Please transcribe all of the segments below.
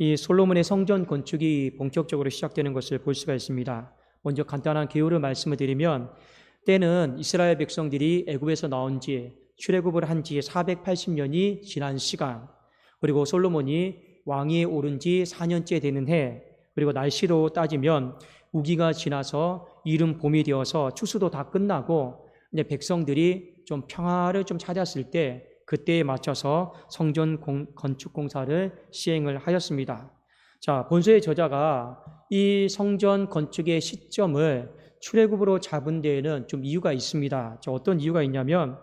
이 솔로몬의 성전 건축이 본격적으로 시작되는 것을 볼 수가 있습니다. 먼저 간단한 개요를 말씀을 드리면, 때는 이스라엘 백성들이 애굽에서 나온 지 출애굽을 한 지 480년이 지난 시간, 그리고 솔로몬이 왕위에 오른 지 4년째 되는 해, 그리고 날씨로 따지면 우기가 지나서 이른 봄이 되어서 추수도 다 끝나고 이제 백성들이 좀 평화를 좀 찾았을 때, 그때에 맞춰서 성전 건축 공사를 시행을 하였습니다. 자, 본서의 저자가 이 성전 건축의 시점을 출애굽으로 잡은 데에는 좀 이유가 있습니다. 어떤 이유가 있냐면,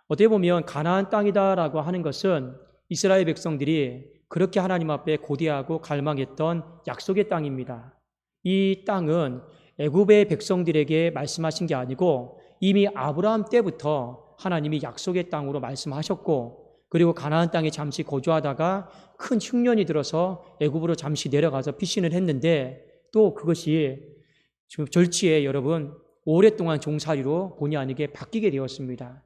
어떻게 보면 가나안 땅이다라고 하는 것은 이스라엘 백성들이 그렇게 하나님 앞에 고대하고 갈망했던 약속의 땅입니다. 이 땅은 애굽의 백성들에게 말씀하신 게 아니고 이미 아브라함 때부터 하나님이 약속의 땅으로 말씀하셨고, 그리고 가나안 땅에 잠시 거주하다가 큰 흉년이 들어서 애굽으로 잠시 내려가서 피신을 했는데, 또 그것이 지금 절지에 여러분 오랫동안 종살이로 본의 아니게 바뀌게 되었습니다.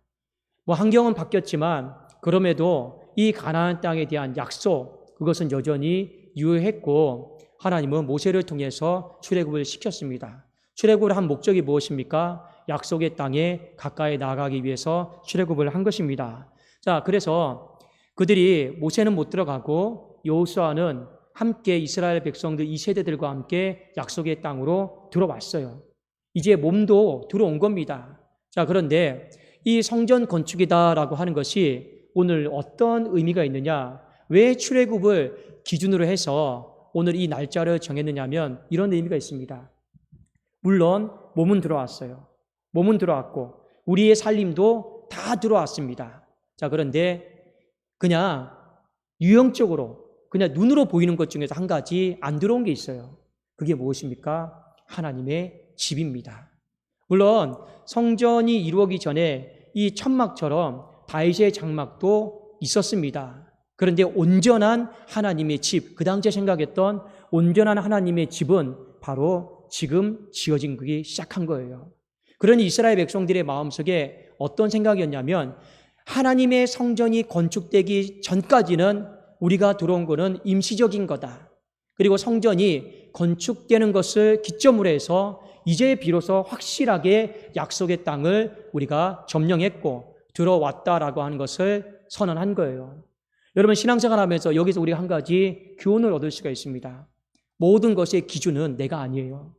환경은 바뀌었지만 그럼에도 이 가나안 땅에 대한 약속, 그것은 여전히 유효했고, 하나님은 모세를 통해서 출애굽을 시켰습니다. 출애굽을 한 목적이 무엇입니까? 약속의 땅에 가까이 나아가기 위해서 출애굽을 한 것입니다. 자, 그래서 그들이 모세는 못 들어가고 여호수아는 함께 이스라엘 백성들 2세대들과 함께 약속의 땅으로 들어왔어요. 이제 몸도 들어온 겁니다. 자, 그런데 이 성전 건축이다라고 하는 것이 오늘 어떤 의미가 있느냐? 왜 출애굽을 기준으로 해서 오늘 이 날짜를 정했느냐 하면 이런 의미가 있습니다. 물론 몸은 들어왔어요. 몸은 들어왔고 우리의 살림도 다 들어왔습니다. 자, 그런데 그냥 유형적으로 그냥 눈으로 보이는 것 중에서 한 가지 안 들어온 게 있어요. 그게 무엇입니까? 하나님의 집입니다. 물론 성전이 이루어지기 전에 이 천막처럼 다윗의 장막도 있었습니다. 그런데 온전한 하나님의 집, 그 당시에 생각했던 온전한 하나님의 집은 바로 지금 지어지기 시작한 거예요. 그러니 이스라엘 백성들의 마음속에 어떤 생각이었냐면, 하나님의 성전이 건축되기 전까지는 우리가 들어온 것은 임시적인 거다. 그리고 성전이 건축되는 것을 기점으로 해서 이제 비로소 확실하게 약속의 땅을 우리가 점령했고 들어왔다라고 하는 것을 선언한 거예요. 여러분, 신앙생활 하면서 여기서 우리가 한 가지 교훈을 얻을 수가 있습니다. 모든 것의 기준은 내가 아니에요.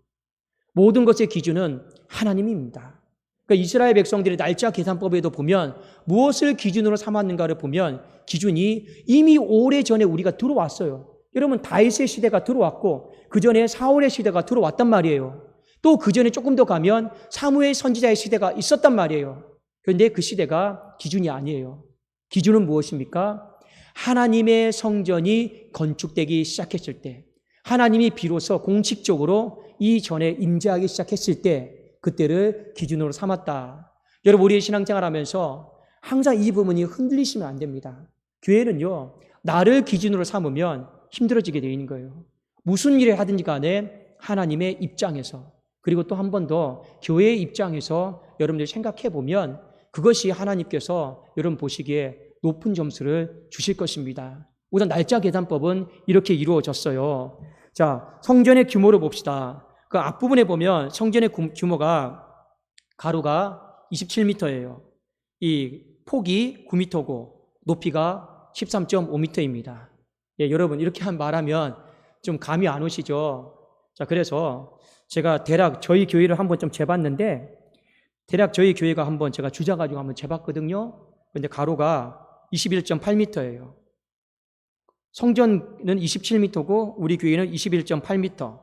모든 것의 기준은 하나님입니다. 그러니까 이스라엘 백성들의 날짜 계산법에도 보면 무엇을 기준으로 삼았는가를 보면 기준이 이미 오래전에 우리가 들어왔어요. 여러분, 다윗의 시대가 들어왔고 그 전에 사울의 시대가 들어왔단 말이에요. 또 그 전에 조금 더 가면 사무엘 선지자의 시대가 있었단 말이에요. 그런데 그 시대가 기준이 아니에요. 기준은 무엇입니까? 하나님의 성전이 건축되기 시작했을 때, 하나님이 비로소 공식적으로 이전에 임재하기 시작했을 때, 그때를 기준으로 삼았다. 여러분, 우리의 신앙생활 하면서 항상 이 부분이 흔들리시면 안 됩니다. 교회는요, 나를 기준으로 삼으면 힘들어지게 되어 있는 거예요. 무슨 일을 하든지 간에 하나님의 입장에서, 그리고 또 한 번 더 교회의 입장에서 여러분들이 생각해 보면 그것이 하나님께서 여러분 보시기에 높은 점수를 주실 것입니다. 우선 날짜 계산법은 이렇게 이루어졌어요. 자, 성전의 규모를 봅시다. 그 앞부분에 보면 성전의 규모가 가로가 27m예요. 이 폭이 9m고 높이가 13.5m입니다. 예, 여러분, 이렇게 말하면 좀 감이 안 오시죠? 자, 그래서 제가 대략 저희 교회를 한번 좀 재봤는데, 대략 저희 교회가 한번 제가 주자가지고 한번 재봤거든요. 근데 가로가 21.8m예요. 성전은 27m고 우리 교회는 21.8m.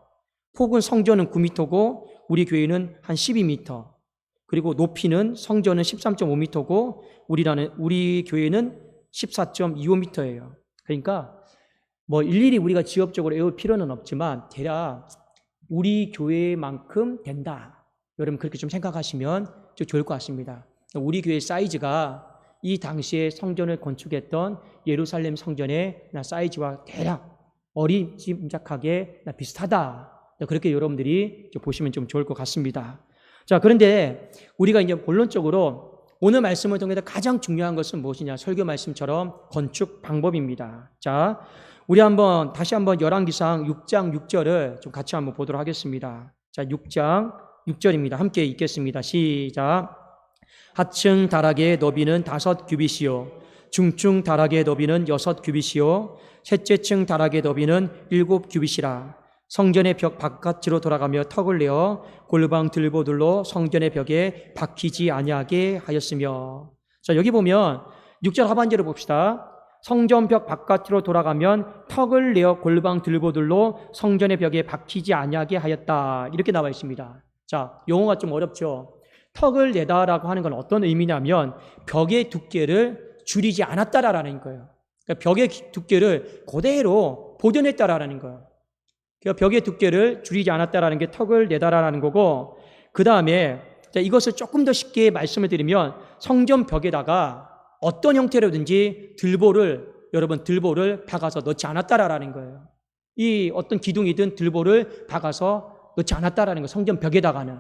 폭은 성전은 9m고 우리 교회는 한 12m. 그리고 높이는 성전은 13.5m고 우리 교회는 14.25m예요. 그러니까 뭐 일일이 우리가 지역적으로 외울 필요는 없지만 대략 우리 교회만큼 된다. 여러분, 그렇게 좀 생각하시면 좀 좋을 것 같습니다. 우리 교회 사이즈가 이 당시에 성전을 건축했던 예루살렘 성전의 사이즈와 대략 어림짐작하게 비슷하다. 그렇게 여러분들이 보시면 좀 좋을 것 같습니다. 자, 그런데 우리가 이제 본론적으로 오늘 말씀을 통해서 가장 중요한 것은 무엇이냐? 설교 말씀처럼 건축 방법입니다. 자, 우리 다시 한번 열왕기상 6장 6절을 좀 같이 한번 보도록 하겠습니다. 자, 6장 6절입니다. 함께 읽겠습니다. 시작. 하층 다락의 너비는 5규빗이요 중층 다락의 너비는 6규빗이요 셋째 층 다락의 너비는 7규빗이라. 성전의 벽 바깥으로 돌아가며 턱을 내어 골방 들보들로 성전의 벽에 박히지 아니하게 하였으며. 자, 여기 보면 6절 하반절을 봅시다. 성전 벽 바깥으로 돌아가면 턱을 내어 골방 들보들로 성전의 벽에 박히지 아니하게 하였다. 이렇게 나와 있습니다. 자, 용어가 좀 어렵죠. 턱을 내다라고 하는 건 어떤 의미냐면 벽의 두께를 줄이지 않았다라는 거예요. 그러니까 벽의 두께를 그대로 보존했다라는 거예요. 그러니까 벽의 두께를 줄이지 않았다라는 게 턱을 내다라는 거고, 그 다음에 이것을 조금 더 쉽게 말씀을 드리면 성전 벽에다가 어떤 형태로든지 들보를 박아서 넣지 않았다라는 거예요. 이 어떤 기둥이든 들보를 박아서 넣지 않았다라는 거예요. 성전 벽에다가는.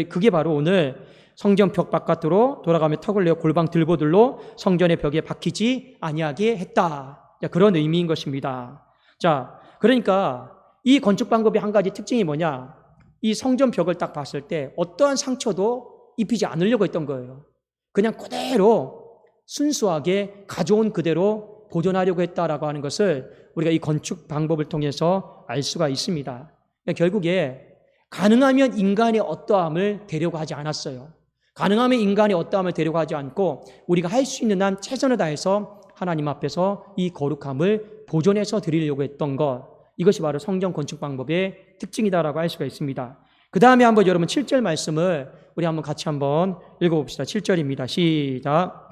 그게 바로 오늘 성전 벽 바깥으로 돌아가며 턱을 내어 골방 들보들로 성전의 벽에 박히지 아니하게 했다. 그런 의미인 것입니다. 자, 그러니까 이 건축 방법의 한 가지 특징이 뭐냐? 이 성전 벽을 딱 봤을 때 어떠한 상처도 입히지 않으려고 했던 거예요. 그냥 그대로 순수하게 가져온 그대로 보존하려고 했다라고 하는 것을 우리가 이 건축 방법을 통해서 알 수가 있습니다. 결국에 가능하면 인간의 어떠함을 되려고 하지 않았어요. 가능하면 인간의 어떠함을 되려고 하지 않고 우리가 할 수 있는 한 최선을 다해서 하나님 앞에서 이 거룩함을 보존해서 드리려고 했던 것, 이것이 바로 성전 건축 방법의 특징이다라고 할 수가 있습니다. 그 다음에 한번 여러분 7절 말씀을 우리 한번 같이 한번 읽어봅시다. 7절입니다. 시작.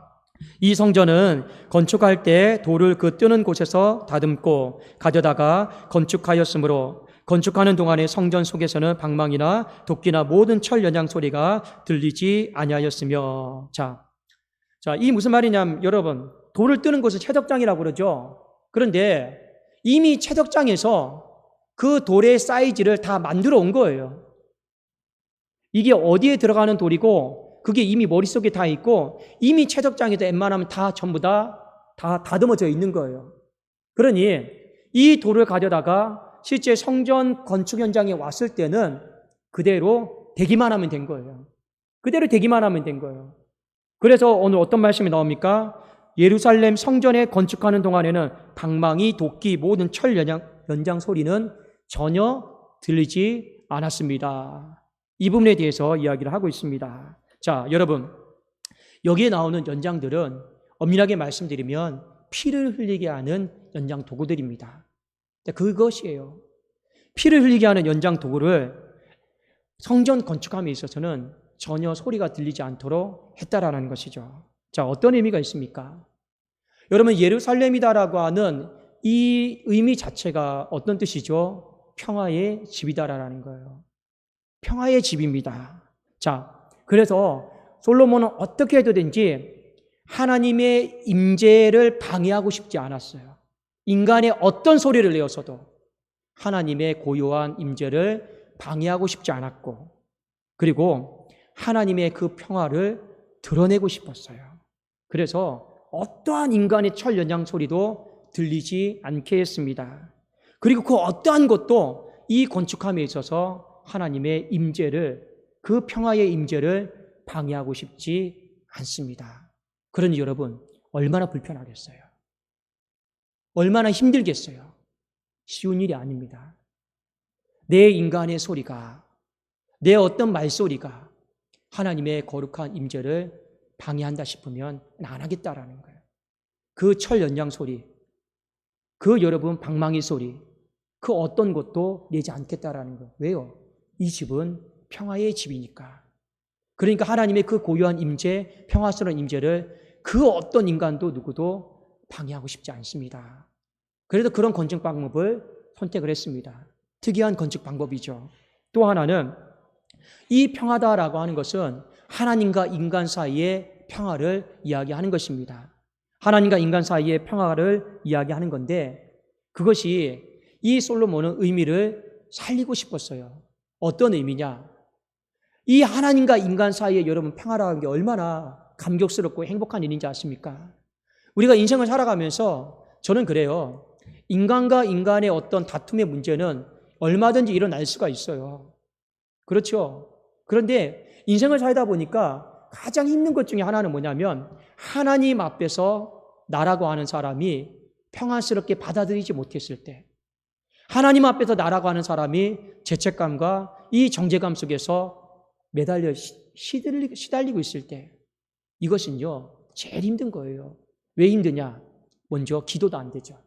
이 성전은 건축할 때 돌을 그 뜨는 곳에서 다듬고 가져다가 건축하였으므로 건축하는 동안에 성전 속에서는 방망이나 도끼나 모든 철 연양 소리가 들리지 아니하였으며. 자, 이 무슨 말이냐면 여러분, 돌을 뜨는 곳을 채덕장이라고 그러죠. 그런데 이미 채덕장에서 그 돌의 사이즈를 다 만들어 온 거예요. 이게 어디에 들어가는 돌이고 그게 이미 머릿속에 다 있고 이미 채덕장에도 웬만하면 다 전부 다 다듬어져 있는 거예요. 그러니 이 돌을 가져다가 실제 성전 건축 현장에 왔을 때는 그대로 대기만 하면 된 거예요. 그대로 대기만 하면 된 거예요. 그래서 오늘 어떤 말씀이 나옵니까? 예루살렘 성전에 건축하는 동안에는 방망이, 도끼, 모든 철 연장 소리는 전혀 들리지 않았습니다. 이 부분에 대해서 이야기를 하고 있습니다. 자, 여러분, 여기에 나오는 연장들은 엄밀하게 말씀드리면 피를 흘리게 하는 연장 도구들입니다. 그것이에요. 피를 흘리게 하는 연장 도구를 성전 건축함에 있어서는 전혀 소리가 들리지 않도록 했다라는 것이죠. 자, 어떤 의미가 있습니까? 여러분, 예루살렘이다라고 하는 이 의미 자체가 어떤 뜻이죠? 평화의 집이다라는 거예요. 평화의 집입니다. 자, 그래서 솔로몬은 어떻게 해도든지 하나님의 임재를 방해하고 싶지 않았어요. 인간의 어떤 소리를 내어서도 하나님의 고요한 임재를 방해하고 싶지 않았고, 그리고 하나님의 그 평화를 드러내고 싶었어요. 그래서 어떠한 인간의 철 연장 소리도 들리지 않게 했습니다. 그리고 그 어떠한 것도 이 건축함에 있어서 하나님의 임재를, 그 평화의 임재를 방해하고 싶지 않습니다. 그러니 여러분, 얼마나 불편하겠어요? 얼마나 힘들겠어요? 쉬운 일이 아닙니다. 내 인간의 소리가, 내 어떤 말소리가 하나님의 거룩한 임재를 방해한다 싶으면 안 하겠다라는 거예요. 그 철 연장 소리, 그 여러분 방망이 소리, 그 어떤 것도 내지 않겠다라는 거예요. 왜요? 이 집은 평화의 집이니까. 그러니까 하나님의 그 고요한 임재, 평화스러운 임재를 그 어떤 인간도 누구도 방해하고 싶지 않습니다. 그래서 그런 건축 방법을 선택을 했습니다. 특이한 건축 방법이죠. 또 하나는 이 평화다라고 하는 것은 하나님과 인간 사이의 평화를 이야기하는 것입니다. 하나님과 인간 사이의 평화를 이야기하는 건데, 그것이 이 솔로몬은 의미를 살리고 싶었어요. 어떤 의미냐? 이 하나님과 인간 사이에 여러분 평화라는 게 얼마나 감격스럽고 행복한 일인지 아십니까? 우리가 인생을 살아가면서 저는 그래요. 인간과 인간의 어떤 다툼의 문제는 얼마든지 일어날 수가 있어요. 그렇죠? 그런데 인생을 살다 보니까 가장 힘든 것 중에 하나는 뭐냐면 하나님 앞에서 나라고 하는 사람이 평안스럽게 받아들이지 못했을 때, 하나님 앞에서 나라고 하는 사람이 죄책감과 이 정죄감 속에서 매달려 시달리고 있을 때, 이것은요 제일 힘든 거예요. 왜 힘드냐? 먼저 기도도 안 되죠.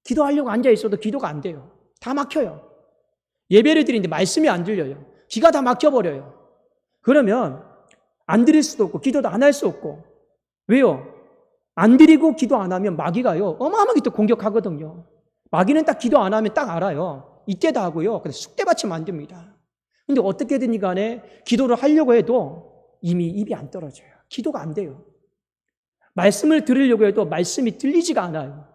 기도하려고 앉아 있어도 기도가 안 돼요. 다 막혀요. 예배를 드리는데 말씀이 안 들려요. 귀가 다 막혀버려요. 그러면 안 드릴 수도 없고 기도도 안 할 수 없고. 왜요? 안 드리고 기도 안 하면 마귀가요 어마어마하게 또 공격하거든요. 마귀는 딱 기도 안 하면 딱 알아요. 이때다 하고요. 그래서 쑥대밭이 만듭니다. 근데 어떻게든 간에 기도를 하려고 해도 이미 입이 안 떨어져요. 기도가 안 돼요. 말씀을 들으려고 해도 말씀이 들리지가 않아요.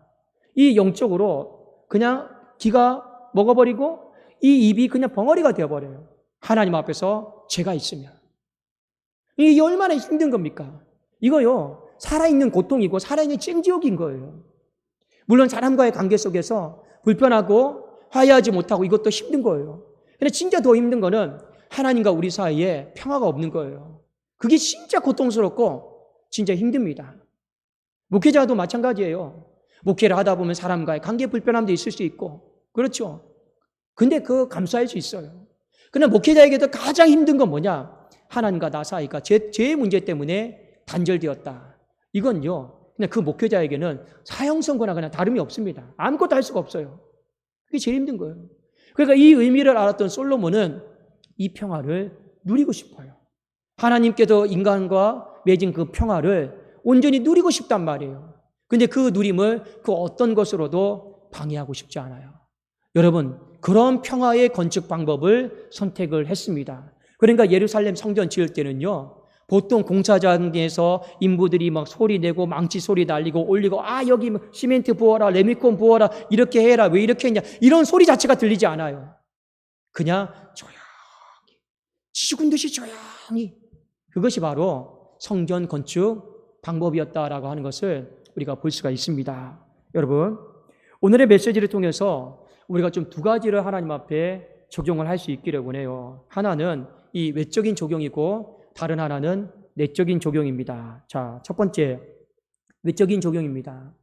이 영적으로 그냥 귀가 먹어버리고 이 입이 그냥 벙어리가 되어버려요. 하나님 앞에서 죄가 있으면. 이게 얼마나 힘든 겁니까? 이거요 살아있는 고통이고 살아있는 찜지옥인 거예요. 물론 사람과의 관계 속에서 불편하고 화해하지 못하고 이것도 힘든 거예요. 근데 진짜 더 힘든 거는 하나님과 우리 사이에 평화가 없는 거예요. 그게 진짜 고통스럽고 진짜 힘듭니다. 목회자도 마찬가지예요. 목회를 하다 보면 사람과의 관계 불편함도 있을 수 있고 그렇죠. 근데 그거 감수할 수 있어요. 그러나 목회자에게도 가장 힘든 건 뭐냐? 하나님과 나 사이가 죄의 문제 때문에 단절되었다. 이건요 그냥 그 목회자에게는 사형선고나 그냥 다름이 없습니다. 아무것도 할 수가 없어요. 그게 제일 힘든 거예요. 그러니까 이 의미를 알았던 솔로몬은 이 평화를 누리고 싶어요. 하나님께서 인간과 맺은 그 평화를 온전히 누리고 싶단 말이에요. 근데 그 누림을 그 어떤 것으로도 방해하고 싶지 않아요. 여러분, 그런 평화의 건축 방법을 선택을 했습니다. 그러니까 예루살렘 성전 지을 때는요, 보통 공사장에서 인부들이 막 소리 내고 망치 소리 날리고 올리고 여기 시멘트 부어라, 레미콘 부어라, 이렇게 해라, 왜 이렇게 했냐, 이런 소리 자체가 들리지 않아요. 그냥 조용히, 죽은 듯이 조용히. 그것이 바로 성전 건축 방법이었다라고 하는 것을 우리가 볼 수가 있습니다. 여러분, 오늘의 메시지를 통해서 우리가 좀 두 가지를 하나님 앞에 적용을 할 수 있기를 원해요. 하나는 이 외적인 적용이고 다른 하나는 내적인 적용입니다. 자, 첫 번째, 외적인 적용입니다.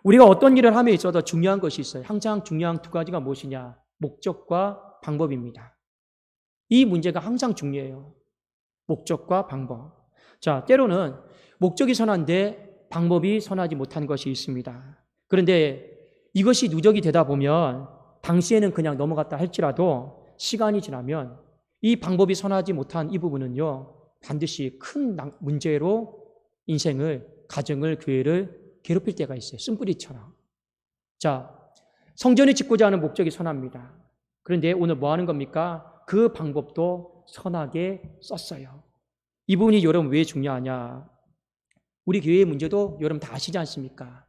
우리가 어떤 일을 함에 있어서 중요한 것이 있어요. 항상 중요한 두 가지가 무엇이냐? 목적과 방법입니다. 이 문제가 항상 중요해요. 목적과 방법. 자, 때로는 목적이 선한데 방법이 선하지 못한 것이 있습니다. 그런데 이것이 누적이 되다 보면 당시에는 그냥 넘어갔다 할지라도 시간이 지나면 이 방법이 선하지 못한 이 부분은요, 반드시 큰 문제로 인생을, 가정을, 교회를 괴롭힐 때가 있어요. 쓴뿌리처럼. 자, 성전을 짓고자 하는 목적이 선합니다. 그런데 오늘 뭐 하는 겁니까? 그 방법도 선하게 썼어요. 이 부분이 여러분 왜 중요하냐? 우리 교회의 문제도 여러분 다 아시지 않습니까?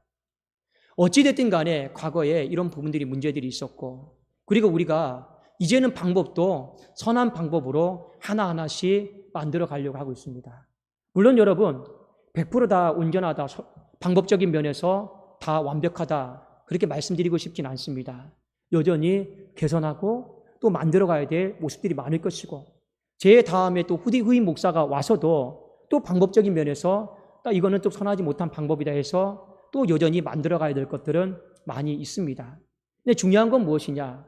어찌됐든 간에 과거에 이런 부분들이 문제들이 있었고, 그리고 우리가 이제는 방법도 선한 방법으로 하나하나씩 만들어 가려고 하고 있습니다. 물론 여러분 100% 다 온전하다, 방법적인 면에서 다 완벽하다 그렇게 말씀드리고 싶진 않습니다. 여전히 개선하고 또 만들어 가야 될 모습들이 많을 것이고, 제 다음에 또 후임 목사가 와서도 또 방법적인 면에서 이거는 또 선하지 못한 방법이다 해서 또 여전히 만들어 가야 될 것들은 많이 있습니다. 근데 중요한 건 무엇이냐?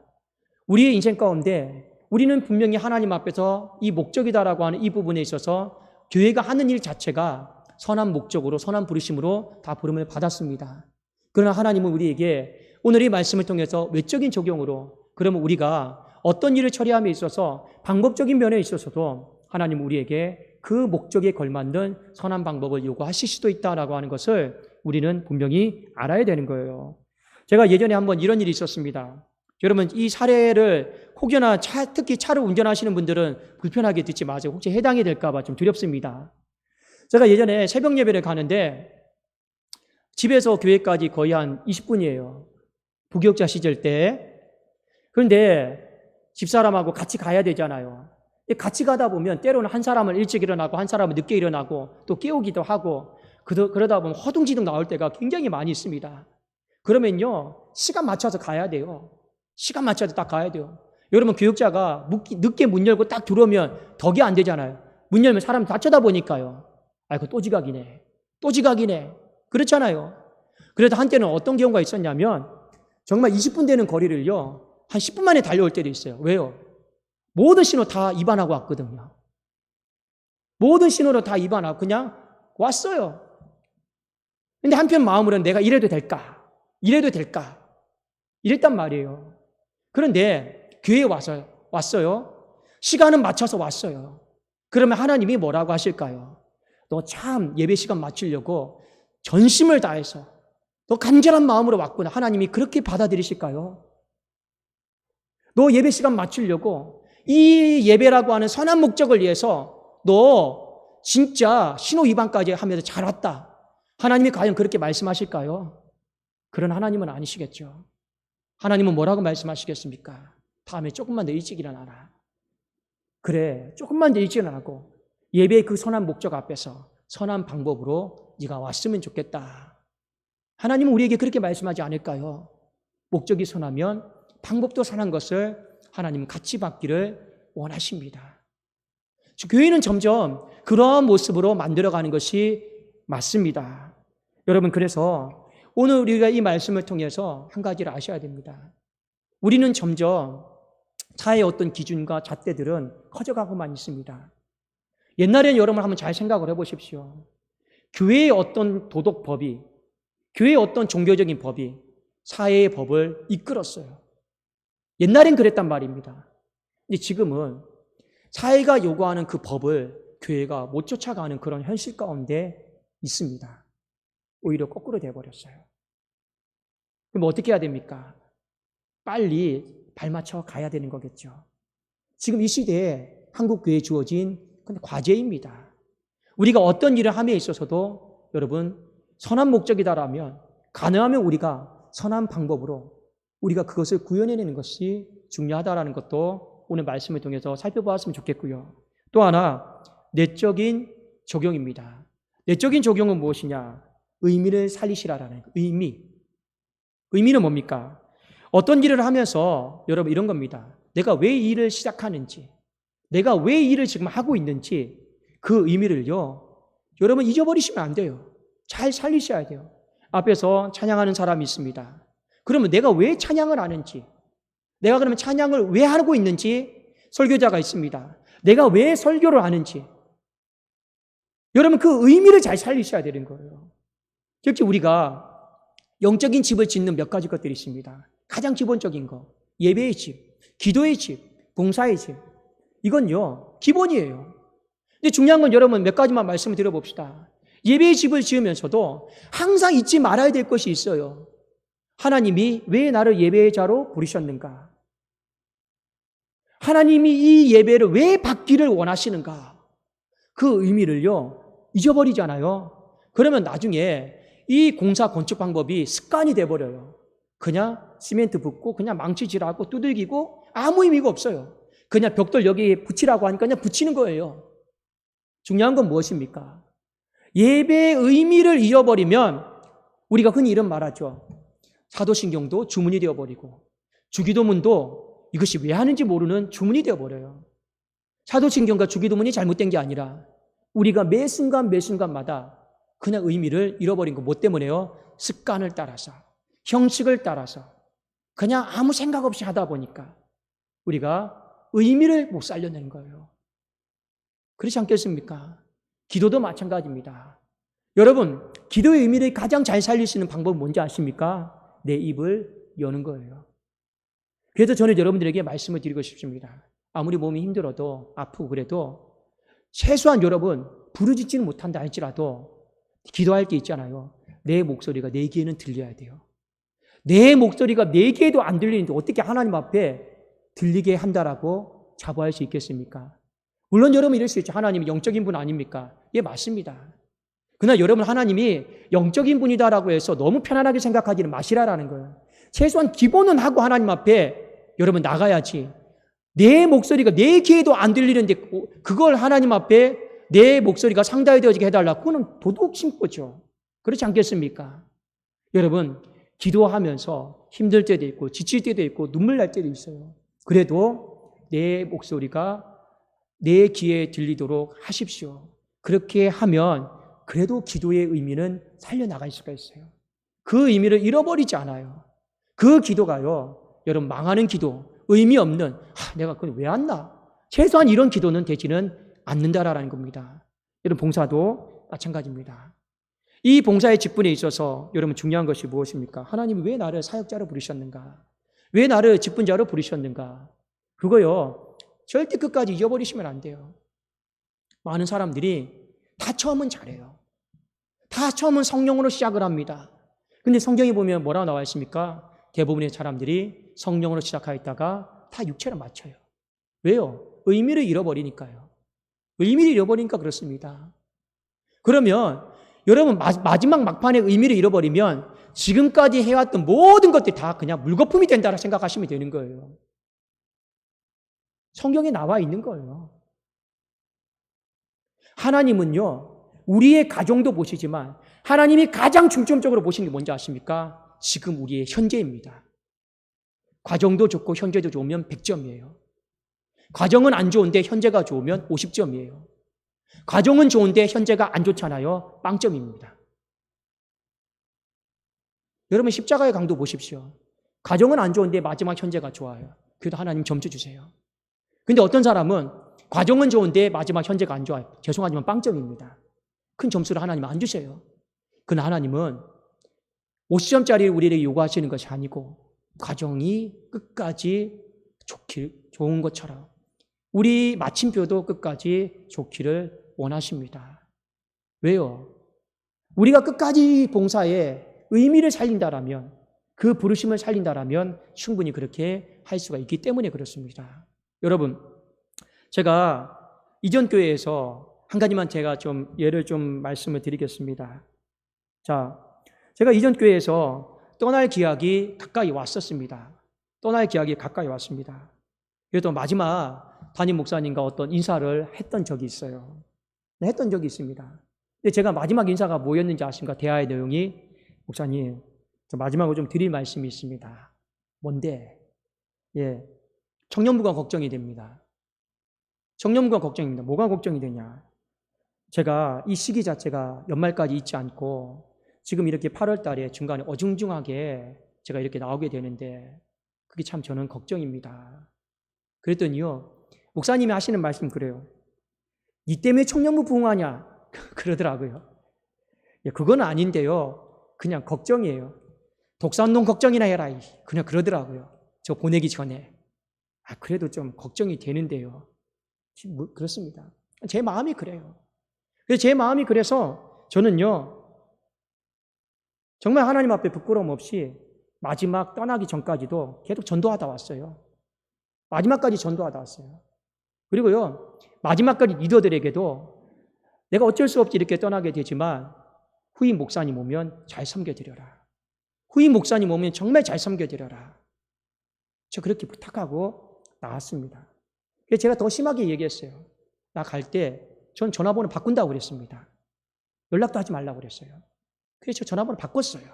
우리의 인생 가운데 우리는 분명히 하나님 앞에서 이 목적이다라고 하는 이 부분에 있어서 교회가 하는 일 자체가 선한 목적으로, 선한 부르심으로 다 부름을 받았습니다. 그러나 하나님은 우리에게 오늘 이 말씀을 통해서 외적인 적용으로, 그러면 우리가 어떤 일을 처리함에 있어서 방법적인 면에 있어서도 하나님은 우리에게 그 목적에 걸맞는 선한 방법을 요구하실 수도 있다라고 하는 것을 우리는 분명히 알아야 되는 거예요. 제가 예전에 한번 이런 일이 있었습니다. 여러분, 이 사례를 혹여나 특히 차를 운전하시는 분들은 불편하게 듣지 마세요. 혹시 해당이 될까 봐 좀 두렵습니다. 제가 예전에 새벽 예배를 가는데 집에서 교회까지 거의 한 20분이에요. 부교육자 시절 때. 그런데 집사람하고 같이 가야 되잖아요. 같이 가다 보면 때로는 한 사람은 일찍 일어나고 한 사람은 늦게 일어나고 또 깨우기도 하고 그러다 보면 허둥지둥 나올 때가 굉장히 많이 있습니다. 그러면요, 시간 맞춰서 가야 돼요. 시간 맞춰서 딱 가야 돼요. 여러분, 교육자가 늦게 문 열고 딱 들어오면 덕이 안 되잖아요. 문 열면 사람 다 쳐다보니까요. 아이고, 또 지각이네. 또 지각이네. 그렇잖아요. 그래도 한때는 어떤 경우가 있었냐면 정말 20분 되는 거리를요, 한 10분 만에 달려올 때도 있어요. 왜요? 모든 신호 다 입안하고 왔거든요. 모든 신호를 다 입안하고 그냥 왔어요. 근데 한편 마음으로는 내가 이래도 될까? 이래도 될까? 이랬단 말이에요. 그런데 교회에 왔어요. 시간은 맞춰서 왔어요. 그러면 하나님이 뭐라고 하실까요? 너 참 예배 시간 맞추려고 전심을 다해서 너 간절한 마음으로 왔구나. 하나님이 그렇게 받아들이실까요? 너 예배 시간 맞추려고 이 예배라고 하는 선한 목적을 위해서 너 진짜 신호 위반까지 하면서 잘 왔다. 하나님이 과연 그렇게 말씀하실까요? 그런 하나님은 아니시겠죠. 하나님은 뭐라고 말씀하시겠습니까? 다음에 조금만 더 일찍 일어나라. 그래, 조금만 더 일찍 일어나고 예배의 그 선한 목적 앞에서 선한 방법으로 네가 왔으면 좋겠다. 하나님은 우리에게 그렇게 말씀하지 않을까요? 목적이 선하면 방법도 선한 것을 하나님은 같이 받기를 원하십니다. 교회는 점점 그러한 모습으로 만들어가는 것이 맞습니다. 여러분, 그래서 오늘 우리가 이 말씀을 통해서 한 가지를 아셔야 됩니다. 우리는 점점 사회의 어떤 기준과 잣대들은 커져가고만 있습니다. 옛날에는 여러분 한번 잘 생각을 해보십시오. 교회의 어떤 도덕법이, 교회의 어떤 종교적인 법이 사회의 법을 이끌었어요. 옛날엔 그랬단 말입니다. 근데 지금은 사회가 요구하는 그 법을 교회가 못 쫓아가는 그런 현실 가운데 있습니다. 오히려 거꾸로 돼버렸어요. 그럼 어떻게 해야 됩니까? 빨리 발맞춰 가야 되는 거겠죠. 지금 이 시대에 한국교회에 주어진 과제입니다. 우리가 어떤 일을 함에 있어서도 여러분 선한 목적이다라면 가능하면 우리가 선한 방법으로 우리가 그것을 구현해내는 것이 중요하다라는 것도 오늘 말씀을 통해서 살펴보았으면 좋겠고요. 또 하나 내적인 적용입니다. 내적인 적용은 무엇이냐? 의미를 살리시라라는 의미. 의미는 뭡니까? 어떤 일을 하면서 여러분 이런 겁니다. 내가 왜 이 일을 시작하는지, 내가 왜 이 일을 지금 하고 있는지 그 의미를요, 여러분 잊어버리시면 안 돼요. 잘 살리셔야 돼요. 앞에서 찬양하는 사람이 있습니다. 그러면 내가 왜 찬양을 하는지, 내가 그러면 찬양을 왜 하고 있는지 설교자가 있습니다. 내가 왜 설교를 하는지 여러분 그 의미를 잘 살리셔야 되는 거예요. 특히 우리가 영적인 집을 짓는 몇 가지 것들이 있습니다. 가장 기본적인 거, 예배의 집, 기도의 집, 봉사의 집. 이건요, 기본이에요. 근데 중요한 건 여러분 몇 가지만 말씀을 드려봅시다. 예배의 집을 지으면서도 항상 잊지 말아야 될 것이 있어요. 하나님이 왜 나를 예배의 자로 부르셨는가? 하나님이 이 예배를 왜 받기를 원하시는가? 그 의미를요, 잊어버리잖아요. 그러면 나중에 이 공사 건축 방법이 습관이 돼버려요. 그냥 시멘트 붓고 그냥 망치질하고 두들기고 아무 의미가 없어요. 그냥 벽돌 여기 붙이라고 하니까 그냥 붙이는 거예요. 중요한 건 무엇입니까? 예배의 의미를 잃어버리면 우리가 흔히 이런 말하죠. 사도신경도 주문이 되어버리고 주기도문도 이것이 왜 하는지 모르는 주문이 되어버려요. 사도신경과 주기도문이 잘못된 게 아니라 우리가 매 순간마다 그냥 의미를 잃어버린 거 뭐 때문에요? 습관을 따라서, 형식을 따라서 그냥 아무 생각 없이 하다 보니까 우리가 의미를 못 살려내는 거예요. 그렇지 않겠습니까? 기도도 마찬가지입니다. 여러분, 기도의 의미를 가장 잘 살릴 수 있는 방법은 뭔지 아십니까? 내 입을 여는 거예요. 그래서 저는 여러분들에게 말씀을 드리고 싶습니다. 아무리 몸이 힘들어도 아프고 그래도 최소한 여러분 부르짖지는 못한다 할지라도 기도할 게 있잖아요. 내 목소리가 내 귀에는 들려야 돼요. 내 목소리가 내 귀에도 안 들리는데 어떻게 하나님 앞에 들리게 한다라고 자부할 수 있겠습니까? 물론 여러분 이럴 수 있죠. 하나님이 영적인 분 아닙니까? 예, 맞습니다. 그러나 여러분 하나님이 영적인 분이다라고 해서 너무 편안하게 생각하지는 마시라라는 거예요. 최소한 기본은 하고 하나님 앞에 여러분 나가야지. 내 목소리가 내 귀에도 안 들리는데 그걸 하나님 앞에 내 목소리가 상달되어지게 해달라. 그거는 도덕 심보죠. 그렇지 않겠습니까? 여러분 기도하면서 힘들 때도 있고 지칠 때도 있고 눈물 날 때도 있어요. 그래도 내 목소리가 내 귀에 들리도록 하십시오. 그렇게 하면 그래도 기도의 의미는 살려나갈 수가 있어요. 그 의미를 잃어버리지 않아요. 그 기도가요, 여러분 망하는 기도, 의미 없는 내가 그걸 왜 왔나? 최소한 이런 기도는 되지는 않는다라는 겁니다. 여러분 봉사도 마찬가지입니다. 이 봉사의 직분에 있어서 여러분 중요한 것이 무엇입니까? 하나님이 왜 나를 사역자로 부르셨는가? 왜 나를 직분자로 부르셨는가? 그거요, 절대 끝까지 잊어버리시면 안 돼요. 많은 사람들이 다 처음은 잘해요. 다 처음은 성령으로 시작을 합니다. 근데 성경에 보면 뭐라고 나와 있습니까? 대부분의 사람들이 성령으로 시작하였다가 다 육체로 마쳐요. 왜요? 의미를 잃어버리니까요. 의미를 잃어버리니까 그렇습니다. 그러면 여러분 마지막 막판에 의미를 잃어버리면 지금까지 해왔던 모든 것들이 다 그냥 물거품이 된다고 생각하시면 되는 거예요. 성경에 나와 있는 거예요. 하나님은요, 우리의 가정도 보시지만 하나님이 가장 중점적으로 보시는 게 뭔지 아십니까? 지금 우리의 현재입니다. 과정도 좋고 현재도 좋으면 100점이에요. 과정은 안 좋은데 현재가 좋으면 50점이에요. 과정은 좋은데 현재가 안 좋잖아요. 빵점입니다. 여러분 십자가의 강도 보십시오. 과정은 안 좋은데 마지막 현재가 좋아요. 그래도 하나님 점수 주세요. 근데 어떤 사람은 과정은 좋은데 마지막 현재가 안 좋아요. 죄송하지만 빵점입니다. 큰 점수를 하나님 안 주세요. 그러나 하나님은 50점짜리 우리에게 요구하시는 것이 아니고 과정이 끝까지 좋은 것처럼 우리 마침표도 끝까지 좋기를 원하십니다. 왜요? 우리가 끝까지 봉사에 의미를 살린다라면, 그 부르심을 살린다라면 충분히 그렇게 할 수가 있기 때문에 그렇습니다. 여러분, 제가 이전 교회에서 한 가지만 제가 좀 예를 좀 말씀을 드리겠습니다. 자, 제가 이전 교회에서 떠날 기약이 가까이 왔었습니다. 떠날 기약이 가까이 왔습니다. 그래도 마지막 담임 목사님과 어떤 인사를 했던 적이 있어요. 했던 적이 있습니다. 근데 제가 마지막 인사가 뭐였는지 아십니까? 대화의 내용이, 목사님, 저 마지막으로 좀 드릴 말씀이 있습니다. 뭔데? 예, 청년부가 걱정이 됩니다. 청년부가 걱정입니다. 뭐가 걱정이 되냐? 제가 이 시기 자체가 연말까지 있지 않고 지금 이렇게 8월 달에 중간에 어중중하게 제가 이렇게 나오게 되는데 그게 참 저는 걱정입니다. 그랬더니요, 목사님이 하시는 말씀 그래요. 니 때문에 청년부 부흥하냐? 그러더라고요. 예, 그건 아닌데요. 그냥 걱정이에요. 독산동 걱정이나 해라. 그냥 그러더라고요. 저 보내기 전에. 그래도 좀 걱정이 되는데요. 그렇습니다. 제 마음이 그래요. 제 마음이 그래서 저는요, 정말 하나님 앞에 부끄러움 없이 마지막 떠나기 전까지도 계속 전도하다 왔어요. 마지막까지 전도하다 왔어요. 그리고요, 마지막까지 리더들에게도 내가 어쩔 수 없이 이렇게 떠나게 되지만 후임 목사님 오면 잘 섬겨드려라. 후임 목사님 오면 정말 잘 섬겨드려라. 저 그렇게 부탁하고 나왔습니다. 그래서 제가 더 심하게 얘기했어요. 나 갈 때 전 전화번호 바꾼다고 그랬습니다. 연락도 하지 말라고 그랬어요. 그래서 저 전화번호 바꿨어요.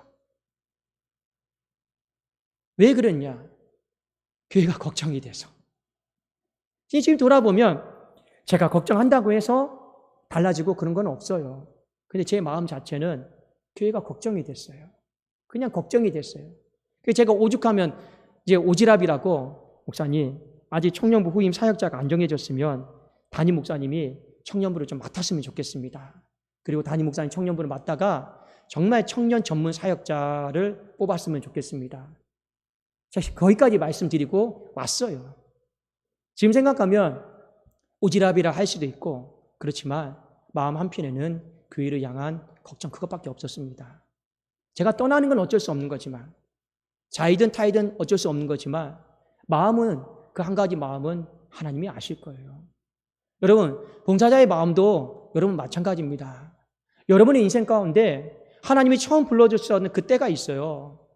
왜 그랬냐? 교회가 걱정이 돼서. 지금 돌아보면 제가 걱정한다고 해서 달라지고 그런 건 없어요. 근데 제 마음 자체는 교회가 걱정이 됐어요. 그냥 걱정이 됐어요. 그래서 제가 오죽하면 이제 오지랖이라고, 목사님 아직 청년부 후임 사역자가 안 정해졌으면 담임 목사님이 청년부를 좀 맡았으면 좋겠습니다. 그리고 담임 목사님 청년부를 맡다가 정말 청년 전문 사역자를 뽑았으면 좋겠습니다. 제가 거기까지 말씀드리고 왔어요. 지금 생각하면 오지랖이라 할 수도 있고 그렇지만 마음 한편에는 교회를 향한 걱정 그것밖에 없었습니다. 제가 떠나는 건 어쩔 수 없는 거지만, 자이든 타이든 어쩔 수 없는 거지만 마음은, 그 한 가지 마음은 하나님이 아실 거예요. 여러분, 봉사자의 마음도 여러분 마찬가지입니다. 여러분의 인생 가운데 하나님이 처음 불러주셨던 그 때가 있어요.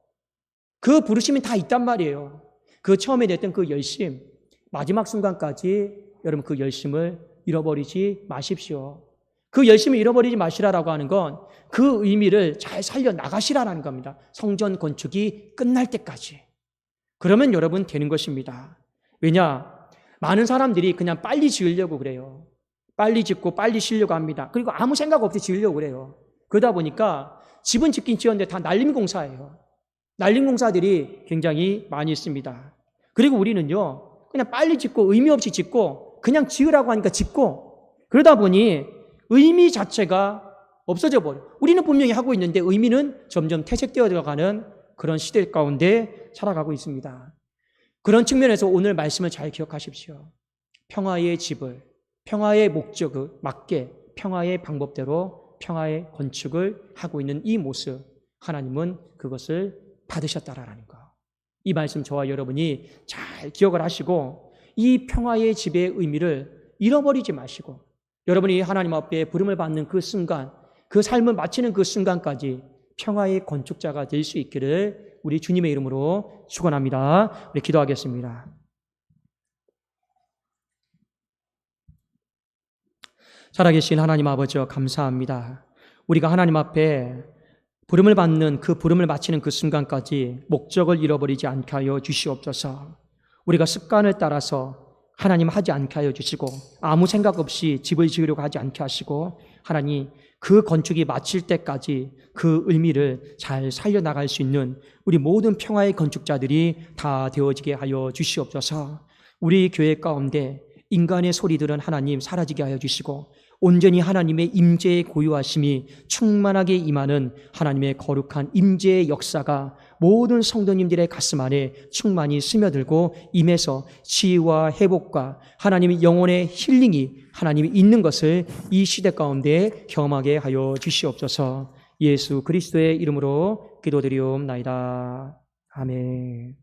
그 부르심이 다 있단 말이에요. 그 처음에 냈던 그 열심, 마지막 순간까지 여러분 그 열심을 잃어버리지 마십시오. 그 열심히 잃어버리지 마시라라고 하는 건 그 의미를 잘 살려 나가시라라는 겁니다. 성전 건축이 끝날 때까지. 그러면 여러분 되는 것입니다. 왜냐? 많은 사람들이 그냥 빨리 지으려고 그래요. 빨리 짓고 빨리 쉬려고 합니다. 그리고 아무 생각 없이 지으려고 그래요. 그러다 보니까 집은 짓긴 지었는데 다 날림공사예요. 날림공사들이 굉장히 많이 있습니다. 그리고 우리는요, 그냥 빨리 짓고 의미 없이 짓고 그냥 지으라고 하니까 짓고, 그러다 보니 의미 자체가 없어져 버려요. 우리는 분명히 하고 있는데 의미는 점점 퇴색되어 들어가는 그런 시대 가운데 살아가고 있습니다. 그런 측면에서 오늘 말씀을 잘 기억하십시오. 평화의 집을, 평화의 목적을 맞게 평화의 방법대로 평화의 건축을 하고 있는 이 모습, 하나님은 그것을 받으셨다라는 거. 이 말씀 저와 여러분이 잘 기억을 하시고 이 평화의 집의 의미를 잃어버리지 마시고, 여러분이 하나님 앞에 부름을 받는 그 순간, 그 삶을 마치는 그 순간까지 평화의 건축자가 될 수 있기를 우리 주님의 이름으로 축원합니다. 우리 기도하겠습니다. 살아계신 하나님 아버지여, 감사합니다. 우리가 하나님 앞에 부름을 받는 그 부름을 마치는 그 순간까지 목적을 잃어버리지 않게 하여 주시옵소서. 우리가 습관을 따라서 하나님 하지 않게 하여 주시고 아무 생각 없이 집을 지으려고 하지 않게 하시고, 하나님 그 건축이 마칠 때까지 그 의미를 잘 살려나갈 수 있는 우리 모든 평화의 건축자들이 다 되어지게 하여 주시옵소서. 우리 교회 가운데 인간의 소리들은 하나님 사라지게 하여 주시고 온전히 하나님의 임재의 고요하심이 충만하게 임하는 하나님의 거룩한 임재의 역사가 모든 성도님들의 가슴 안에 충만히 스며들고 임해서 치유와 회복과 하나님의 영혼의 힐링이 하나님이 있는 것을 이 시대 가운데 경험하게 하여 주시옵소서. 예수 그리스도의 이름으로 기도드리옵나이다. 아멘.